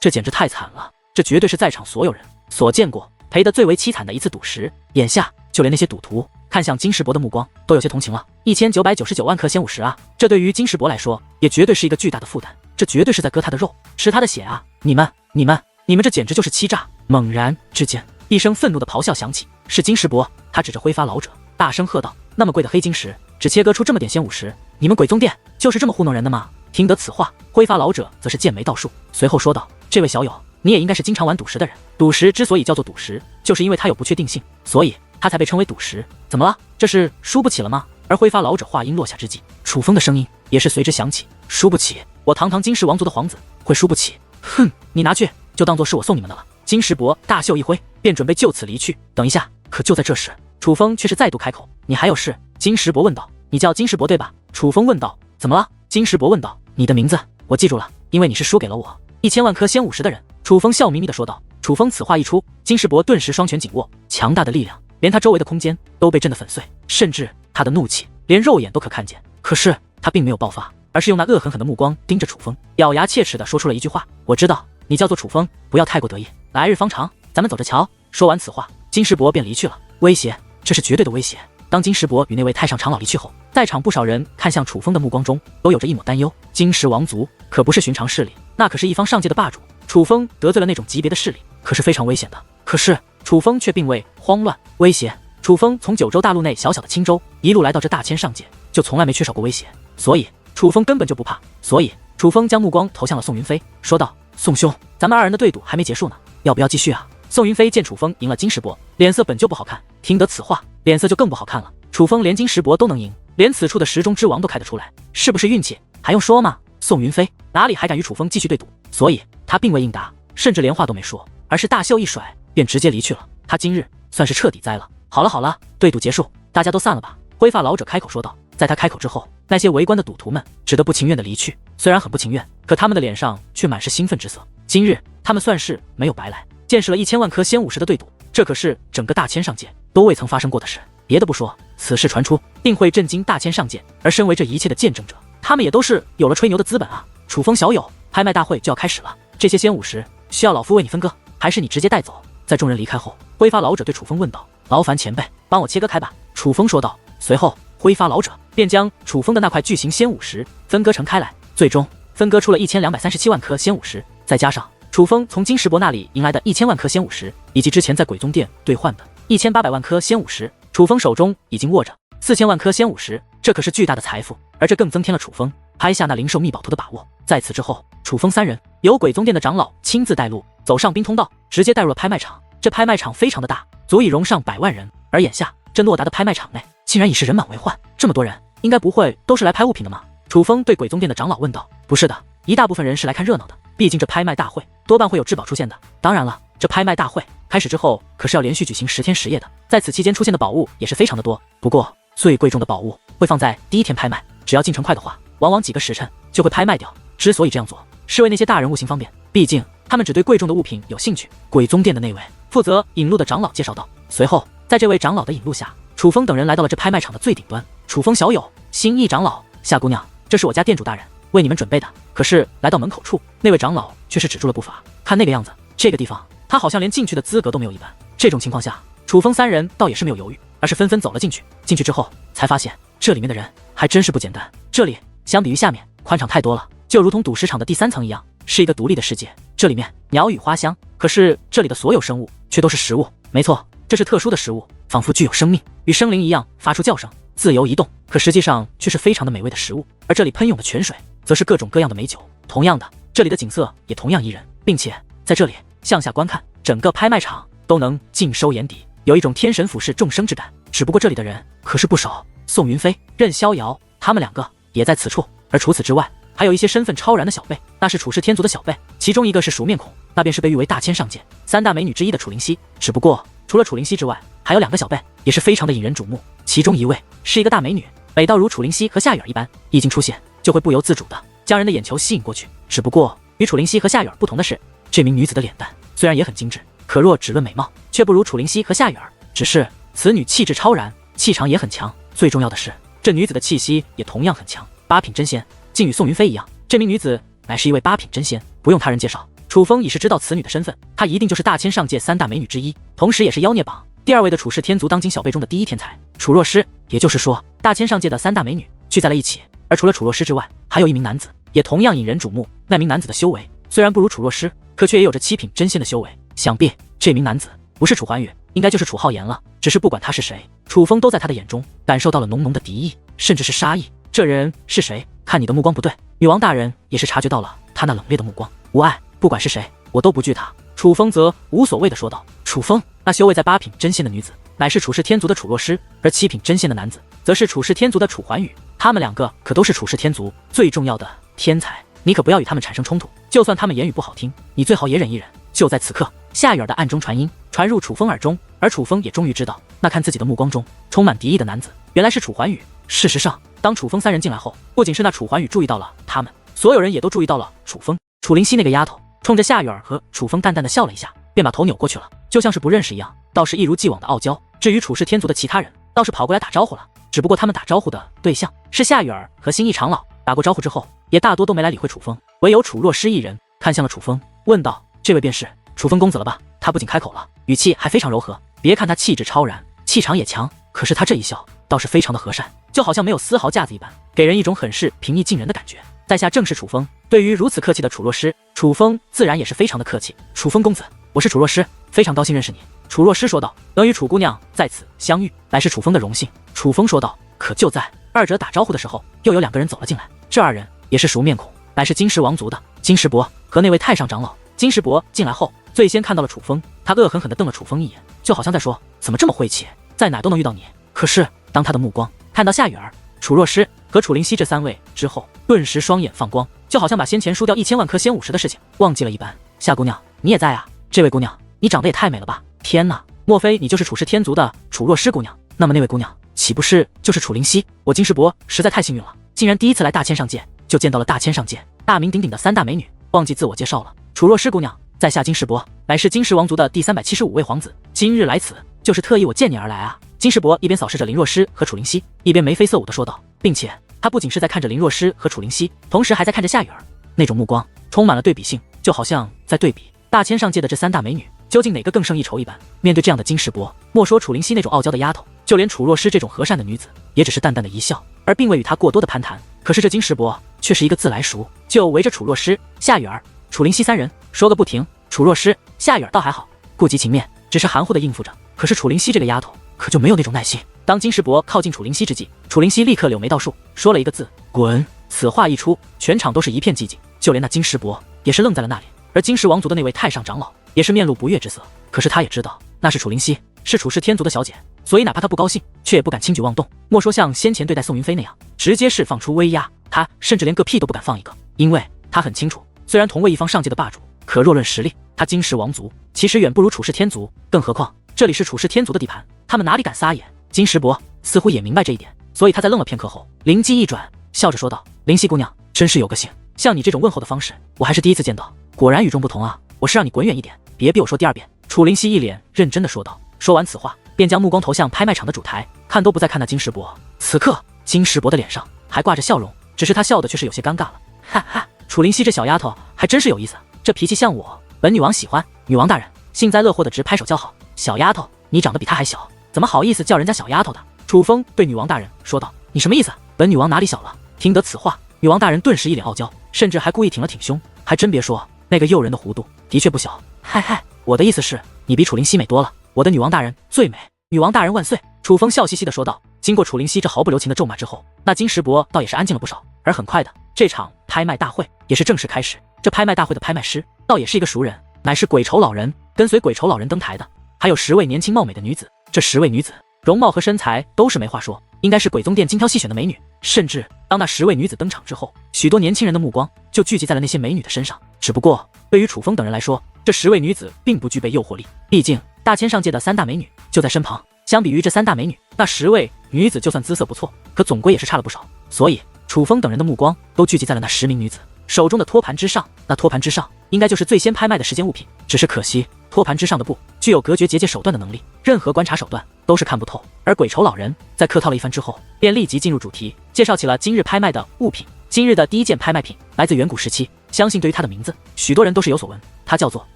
这简直太惨了！这绝对是在场所有人所见过赔得最为凄惨的一次赌石。眼下，就连那些赌徒看向金世伯的目光都有些同情了。1999万颗仙武石啊，这对于金世伯来说也绝对是一个巨大的负担，这绝对是在割他的肉，吃他的血啊！你们这简直就是欺诈！猛然之间，一声愤怒的咆哮响起，是金世伯，他指着挥发老者，大声喝道：“那么贵的黑晶石，只切割出这么点仙武石，你们鬼宗殿就是这么糊弄人的吗？”听得此话，挥发老者则是剑眉倒竖，随后说道：“这位小友，你也应该是经常玩赌石的人。赌石之所以叫做赌石，就是因为它有不确定性，所以它才被称为赌石。怎么了？这是输不起了吗？”而挥发老者话音落下之际，楚风的声音也是随之响起：“输不起？我堂堂金氏王族的皇子会输不起？哼，你拿去就当做是我送你们的了。”金世伯大袖一挥，便准备就此离去。等一下，可就在这时，楚风却是再度开口：“你还有事？”金世伯问道：“你叫金世伯对吧？”楚风问道：“怎么了？”金世伯问道：“你的名字我记住了，因为你是输给了我1000万颗仙武石的人。”楚风笑眯眯地说道。楚风此话一出，金世伯顿时双拳紧握，强大的力量连他周围的空间都被震得粉碎，甚至他的怒气连肉眼都可看见。可是他并没有爆发，而是用那恶狠狠的目光盯着楚风，咬牙切齿地说出了一句话：“我知道你叫做楚风，不要太过得意，来日方长，咱们走着瞧。”说完此话，金世伯便离去了。威胁，这是绝对的威胁。当金世伯与那位太上长老离去后，在场不少人看向楚风的目光中都有着一抹担忧。金氏王族可不是寻常势力，那可是一方上界的霸主，楚风得罪了那种级别的势力，可是非常危险的。可是楚风却并未慌乱。威胁，楚风从九州大陆内小小的青州一路来到这大千上界，就从来没缺少过威胁，所以楚风根本就不怕。所以楚风将目光投向了宋云飞，说道：“宋兄，咱们二人的对赌还没结束呢，要不要继续啊？”宋云飞见楚风赢了金石伯，脸色本就不好看，听得此话，脸色就更不好看了。楚风连金石伯都能赢，连此处的石中之王都开得出来，是不是运气？还用说吗？宋云飞哪里还敢与楚风继续对赌，所以他并未应答，甚至连话都没说，而是大袖一甩，便直接离去了。他今日算是彻底栽了。好了好了，对赌结束，大家都散了吧。灰发老者开口说道。在他开口之后，那些围观的赌徒们只得不情愿的离去。虽然很不情愿，可他们的脸上却满是兴奋之色。今日他们算是没有白来，见识了1000万颗仙武石的对赌，这可是整个大千上界都未曾发生过的事。别的不说，此事传出定会震惊大千上界，而身为这一切的见证者，他们也都是有了吹牛的资本啊。楚风小友，拍卖大会就要开始了，这些仙武石需要老夫为你分割，还是你直接带走？在众人离开后，灰发老者对楚风问道：“劳烦前辈帮我切割开吧。”楚风说道。随后挥发老者便将楚风的那块巨型仙武石分割成开来，最终分割出了1237万颗仙武石，再加上楚风从金石伯那里赢来的1000万颗仙武石，以及之前在鬼宗殿兑换的1800万颗仙武石，楚风手中已经握着4000万颗仙武石，这可是巨大的财富，而这更增添了楚风拍下那灵兽秘宝图的把握。在此之后，楚风三人由鬼宗殿的长老亲自带路，走上冰通道，直接带入了拍卖场。这拍卖场非常的大，足以容上100万人，而眼下这诺达的拍卖场内竟然已是人满为患，这么多人，应该不会都是来拍物品的吗？楚风对鬼宗殿的长老问道。不是的，一大部分人是来看热闹的，毕竟这拍卖大会多半会有至宝出现的。当然了，这拍卖大会开始之后可是要连续举行10天10夜的，在此期间出现的宝物也是非常的多。不过最贵重的宝物会放在第一天拍卖，只要进程快的话，往往几个时辰就会拍卖掉。之所以这样做，是为那些大人物行方便，毕竟他们只对贵重的物品有兴趣。鬼宗殿的那位负责引路的长老介绍道。随后在这位长老的引路下，楚风等人来到了这拍卖场的最顶端。楚风小友，新义长老，夏姑娘，这是我家店主大人为你们准备的。可是来到门口处，那位长老却是止住了步伐，看那个样子，这个地方他好像连进去的资格都没有一般。这种情况下，楚风三人倒也是没有犹豫，而是纷纷走了进去。进去之后才发现，这里面的人还真是不简单。这里相比于下面宽敞太多了，就如同赌石场的第3层一样，是一个独立的世界。这里面鸟语花香，可是这里的所有生物却都是食物。没错，这是特殊的食物，仿佛具有生命，与生灵一样发出叫声，自由移动，可实际上却是非常的美味的食物。而这里喷涌的泉水则是各种各样的美酒。同样的，这里的景色也同样宜人，并且在这里向下观看，整个拍卖场都能尽收眼底，有一种天神俯视众生之感。只不过这里的人可是不少，宋云飞、任逍遥他们2个也在此处。而除此之外，还有一些身份超然的小辈，那是楚氏天族的小辈，其中一个是熟面孔，那便是被誉为大千上界3大美女之一的楚灵溪。只不过除了楚灵溪之外，还有2个小辈也是非常的引人瞩目，其中一位是一个大美女，美到如楚灵溪和夏雨儿一般，一经出现就会不由自主的将人的眼球吸引过去。只不过与楚灵溪和夏雨儿不同的是，这名女子的脸蛋虽然也很精致，可若只论美貌，却不如楚灵溪和夏雨儿。只是此女气质超然，气场也很强，最重要的是这女子的气息也同样很强，8品真仙。竟与宋云飞一样，这名女子乃是一位8品真仙，不用他人介绍，楚风已是知道此女的身份，她一定就是大千上界3大美女之一，同时也是妖孽榜第2位的楚氏天族当今小辈中的第1天才楚若诗。也就是说，大千上界的3大美女聚在了一起。而除了楚若诗之外，还有一名男子也同样引人瞩目。那名男子的修为虽然不如楚若诗，可却也有着7品真仙的修为。想必这名男子不是楚怀宇，应该就是楚浩言了。只是不管他是谁，楚风都在他的眼中感受到了浓浓的敌意，甚至是杀意。这人是谁？看你的目光不对。女王大人也是察觉到了他那冷冽的目光。无碍，不管是谁，我都不惧他。楚风则无所谓的说道。楚风那修为在8品真仙的女子，乃是楚氏天族的楚若诗，而7品真仙的男子，则是楚氏天族的楚怀宇。他们2个可都是楚氏天族最重要的天才，你可不要与他们产生冲突。就算他们言语不好听，你最好也忍一忍。就在此刻，夏雨儿的暗中传音传入楚风耳中，而楚风也终于知道，那看自己的目光中充满敌意的男子，原来是楚怀宇。事实上，当楚风3人进来后，不仅是那楚怀宇注意到了他们，所有人也都注意到了楚风。楚灵溪那个丫头冲着夏雨儿和楚风淡淡的笑了一下，便把头扭过去了，就像是不认识一样，倒是一如既往的傲娇。至于楚氏天族的其他人，倒是跑过来打招呼了，只不过他们打招呼的对象是夏雨儿和新义长老。打过招呼之后，也大多都没来理会楚风，唯有楚若诗一人看向了楚风，问道：“这位便是楚风公子了吧？”他不仅开口了，语气还非常柔和。别看他气质超然，气场也强，可是他这一笑倒是非常的和善，就好像没有丝毫架子一般，给人一种很是平易近人的感觉。在下正是楚风。对于如此客气的楚若诗，楚风自然也是非常的客气。楚风公子，我是楚若诗，非常高兴认识你。楚若诗说道。能与楚姑娘在此相遇，乃是楚风的荣幸。楚风说道。可就在2者打招呼的时候，又有2个人走了进来，这2人也是熟面孔，乃是金石王族的金石伯和那位太上长老。金石伯进来后，最先看到了楚风，他恶狠狠地瞪了楚风一眼，就好像在说：怎么这么晦气，在哪都能遇到你。可是当他的目光看到夏雨儿、楚若诗和楚灵溪这3位之后，顿时双眼放光，就好像把先前输掉1000万颗仙武石的事情忘记了一般。夏姑娘，你也在啊？这位姑娘，你长得也太美了吧！天哪，莫非你就是楚氏天族的楚若诗姑娘？那么那位姑娘岂不是就是楚灵溪？我金石伯实在太幸运了，竟然第一次来大千上界就见到了大千上界大名鼎鼎的3大美女。忘记自我介绍了，楚若诗姑娘在下金石伯，乃是金石王族的第375位皇子，今日来此就是特意我见你而来啊！金石伯一边扫视着林若诗和楚灵溪，一边眉飞色舞地说道，并且他不仅是在看着林若诗和楚灵溪，同时还在看着夏雨儿，那种目光充满了对比性，就好像在对比大千上界的这3大美女究竟哪个更胜一筹一般。面对这样的金石伯，莫说楚灵溪那种傲娇的丫头，就连楚若诗这种和善的女子，也只是淡淡的一笑，而并未与她过多的攀谈。可是这金石伯却是一个自来熟，就围着楚若诗、夏雨儿、楚灵溪3人说个不停。楚若诗、夏雨儿倒还好，顾及情面，只是含糊的应付着。可是楚灵溪这个丫头可就没有那种耐心。当金石伯靠近楚灵溪之际，楚灵溪立刻柳眉倒竖，说了一个字：滚。此话一出，全场都是一片寂静，就连那金石伯也是愣在了那里。而金石王族的那位太上长老也是面露不悦之色，可是他也知道那是楚灵溪，是楚氏天族的小姐，所以哪怕他不高兴，却也不敢轻举妄动。莫说像先前对待宋云飞那样直接释放出威压，他甚至连个屁都不敢放一个，因为他很清楚，虽然同为一方上界的霸主，可若论实力，他金石王族其实远不如楚氏天族，更何况这里是楚氏天族的地盘，他们哪里敢撒野？金石伯似乎也明白这一点，所以他在愣了片刻后，灵机一转，笑着说道：灵溪姑娘真是有个性，像你这种问候的方式，我还是第一次见到，果然与众不同啊！我是让你滚远一点，别逼我说第2遍。楚灵溪一脸认真的说道。说完此话，便将目光投向拍卖场的主台，看都不再看那金石伯。此刻金石伯的脸上还挂着笑容，只是他笑的却是有些尴尬了。哈哈，楚灵溪这小丫头还真是有意思，这脾气像我，本女王喜欢。女王大人幸灾乐祸的直拍手叫好。小丫头，你长得比她还小，怎么好意思叫人家小丫头的？楚风对女王大人说道。你什么意思？本女王哪里小了？听得此话，女王大人顿时一脸傲娇，甚至还故意挺了挺胸。还真别说，那个诱人的弧度的确不小。嗨，我的意思是，你比楚灵溪美多了。我的女王大人最美，女王大人万岁！楚风笑嘻嘻地说道。经过楚灵溪这毫不留情的咒骂之后，那金石伯倒也是安静了不少。而很快的，这场拍卖大会也是正式开始。这拍卖大会的拍卖师倒也是一个熟人，乃是鬼仇老人。跟随鬼仇老人登台的还有10位年轻貌美的女子，这10位女子容貌和身材都是没话说，应该是鬼宗殿精挑细选的美女。甚至当那10位女子登场之后，许多年轻人的目光就聚集在了那些美女的身上。只不过对于楚风等人来说，这10位女子并不具备诱惑力，毕竟大千上界的3大美女就在身旁。相比于这3大美女，那10位女子就算姿色不错，可总归也是差了不少。所以楚风等人的目光都聚集在了那10名女子手中的托盘之上。那托盘之上应该就是最先拍卖的10件物品，只是可惜托盘之上的布具有隔绝结界手段的能力，任何观察手段都是看不透。而鬼仇老人在客套了一番之后，便立即进入主题，介绍起了今日拍卖的物品。今日的第1件拍卖品来自远古时期，相信对于他的名字，许多人都是有所闻，他叫做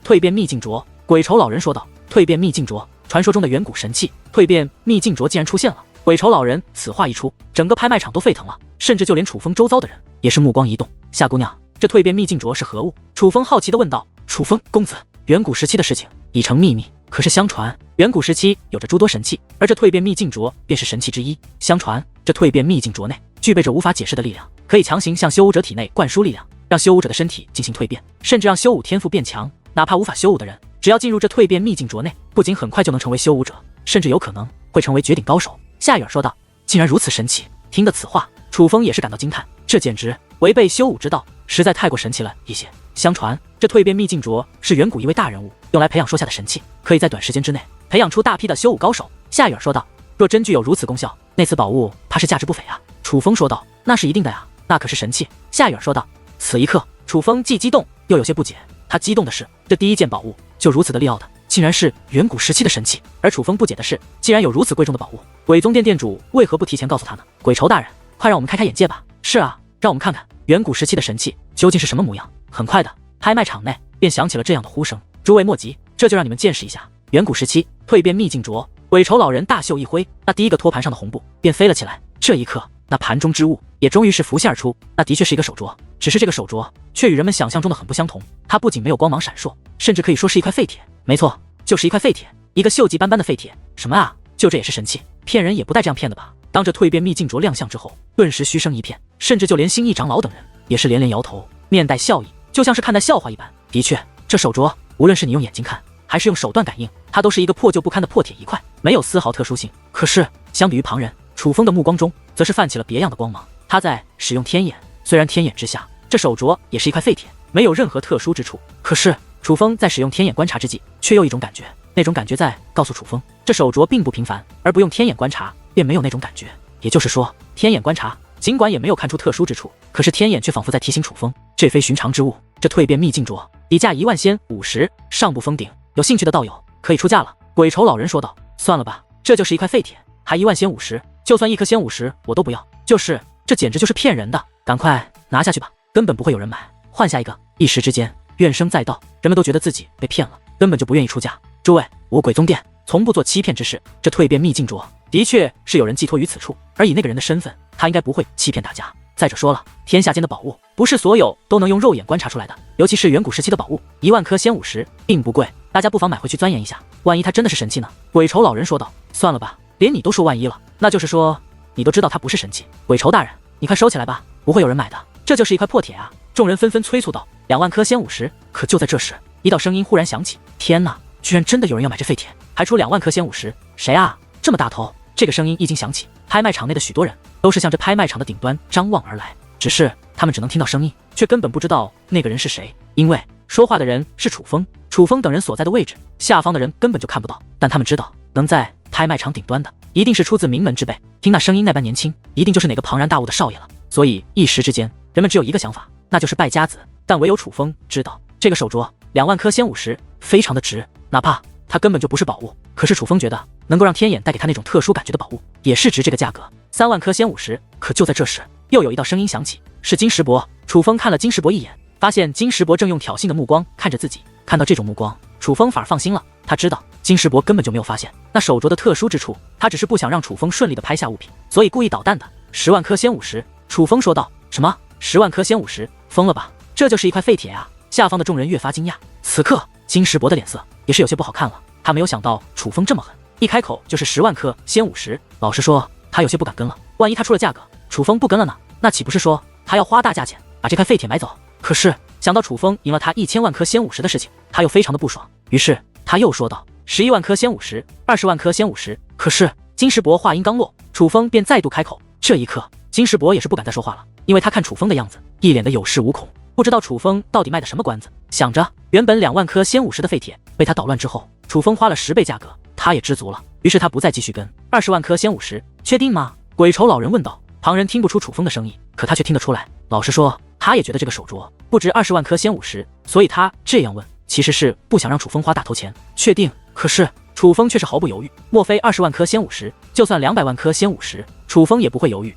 蜕变秘境镯。鬼仇老人说道。蜕变秘境镯，传说中的远古神器，蜕变秘境镯竟然出现了。鬼仇老人此话一出，整个拍卖场都沸腾了，甚至就连楚风周遭的人也是目光一动。夏姑娘，这蜕变秘境镯是何物？楚风好奇地问道。楚风公子，远古时期的事情已成秘密，可是相传远古时期有着诸多神器，而这蜕变秘境镯便是神器之一。相传这蜕变秘境镯内具备着无法解释的力量，可以强行向修武者体内灌输力量，让修武者的身体进行蜕变，甚至让修武天赋变强。哪怕无法修武的人，只要进入这蜕变秘境镯内，不仅很快就能成为修武者，甚至有可能会成为绝顶高手。夏雨儿说道。竟然如此神奇！听得此话，楚风也是感到惊叹，这简直违背修武之道，实在太过神奇了一些。相传这蜕变秘境镯是远古一位大人物用来培养说下的神器，可以在短时间之内培养出大批的修武高手。夏雨儿说道。若真具有如此功效，那此宝物怕是价值不菲啊。楚风说道。那是一定的呀，那可是神器。夏雨儿说道。此一刻，楚风既激动又有些不解。他激动的是，这第1件宝物就如此的利奥的，竟然是远古时期的神器。而楚风不解的是，既然有如此贵重的宝物，鬼宗殿殿主为何不提前告诉他呢？鬼仇大人，快让我们开开眼界吧。是啊，让我们看看远古时期的神器究竟是什么模样。很快的，拍卖场内便响起了这样的呼声。诸位莫急，这就让你们见识一下远古时期蜕变秘境镯。鬼仇老人大袖一挥，那第1个托盘上的红布便飞了起来。这一刻，那盘中之物也终于是浮现而出，那的确是一个手镯，只是这个手镯却与人们想象中的很不相同。它不仅没有光芒闪烁，甚至可以说是一块废铁。没错，就是一块废铁，一个锈迹斑斑的废铁。什么啊？就这也是神器？骗人也不带这样骗的吧？当这蜕变秘境镯亮相之后，顿时嘘声一片，甚至就连新义长老等人也是连连摇头。面带笑意，就像是看待笑话一般。的确，这手镯无论是你用眼睛看，还是用手段感应，它都是一个破旧不堪的破铁一块，没有丝毫特殊性。可是相比于旁人，楚风的目光中则是泛起了别样的光芒。他在使用天眼，虽然天眼之下，这手镯也是一块废铁，没有任何特殊之处。可是楚风在使用天眼观察之际，却有一种感觉，那种感觉在告诉楚风，这手镯并不平凡，而不用天眼观察，便没有那种感觉。也就是说，天眼观察尽管也没有看出特殊之处，可是天眼却仿佛在提醒楚风，这非寻常之物。这蜕变秘境镯底价1万仙50，上不封顶，有兴趣的道友可以出价了。鬼愁老人说道。算了吧，这就是一块废铁，还1万仙50，就算1颗仙50我都不要。就是这简直就是骗人的，赶快拿下去吧，根本不会有人买，换下一个。一时之间怨声载道，人们都觉得自己被骗了，根本就不愿意出价。诸位，我鬼宗殿从不做欺骗之事，这蜕变秘境镯的确是有人寄托于此处，而以那个人的身份，他应该不会欺骗大家。再者说了，天下间的宝物不是所有都能用肉眼观察出来的，尤其是远古时期的宝物，1万颗仙50并不贵，大家不妨买回去钻研一下，万一它真的是神器呢？鬼愁老人说道。算了吧，连你都说万一了，那就是说你都知道它不是神器。鬼愁大人，你快收起来吧，不会有人买的，这就是一块破铁啊！众人纷纷催促道。2万颗仙50。可就在这时，一道声音忽然响起。天哪，居然真的有人要买这废铁，还出2万颗仙50，谁啊？这么大头！这个声音一经响起，拍卖场内的许多人都是向着拍卖场的顶端张望而来，只是他们只能听到声音，却根本不知道那个人是谁，因为说话的人是楚风，楚风等人所在的位置，下方的人根本就看不到，但他们知道，能在拍卖场顶端的，一定是出自名门之辈，听那声音那般年轻，一定就是哪个庞然大物的少爷了。所以一时之间，人们只有一个想法，那就是败家子。但唯有楚风知道，这个手镯2万颗仙50，非常的值，哪怕它根本就不是宝物，可是楚风觉得能够让天眼带给他那种特殊感觉的宝物，也是值这个价格。3万颗仙50。可就在这时，又有一道声音响起，是金石伯。楚风看了金石伯一眼，发现金石伯正用挑衅的目光看着自己。看到这种目光，楚风反而放心了，他知道金石伯根本就没有发现那手镯的特殊之处，他只是不想让楚风顺利的拍下物品，所以故意捣蛋的。10万颗仙50。楚风说道。什么？10万颗仙50？疯了吧？这就是一块废铁啊！下方的众人越发惊讶。此刻金石伯的脸色也是有些不好看了，他没有想到楚风这么狠，一开口就是10万颗仙50。老实说，他有些不敢跟了，万一他出了价格，楚风不跟了呢？那岂不是说他要花大价钱把这块废铁买走？可是想到楚风赢了他1000万颗仙50的事情，他又非常的不爽，于是他又说道：11万颗仙50，20万颗仙50。可是金石伯话音刚落，楚风便再度开口。这一刻，金石伯也是不敢再说话了，因为他看楚风的样子，一脸的有恃无恐，不知道楚风到底卖的什么关子。想着原本2万颗仙50的废铁被他捣乱之后，楚风花了10倍价格，他也知足了，于是他不再继续跟。20万颗仙50，确定吗？鬼愁老人问道。旁人听不出楚风的声音，可他却听得出来。老实说，他也觉得这个手镯不值20万颗仙50，所以他这样问，其实是不想让楚风花大头钱。确定。可是楚风却是毫不犹豫，莫非20万颗仙50，就算200万颗仙50，楚风也不会犹豫。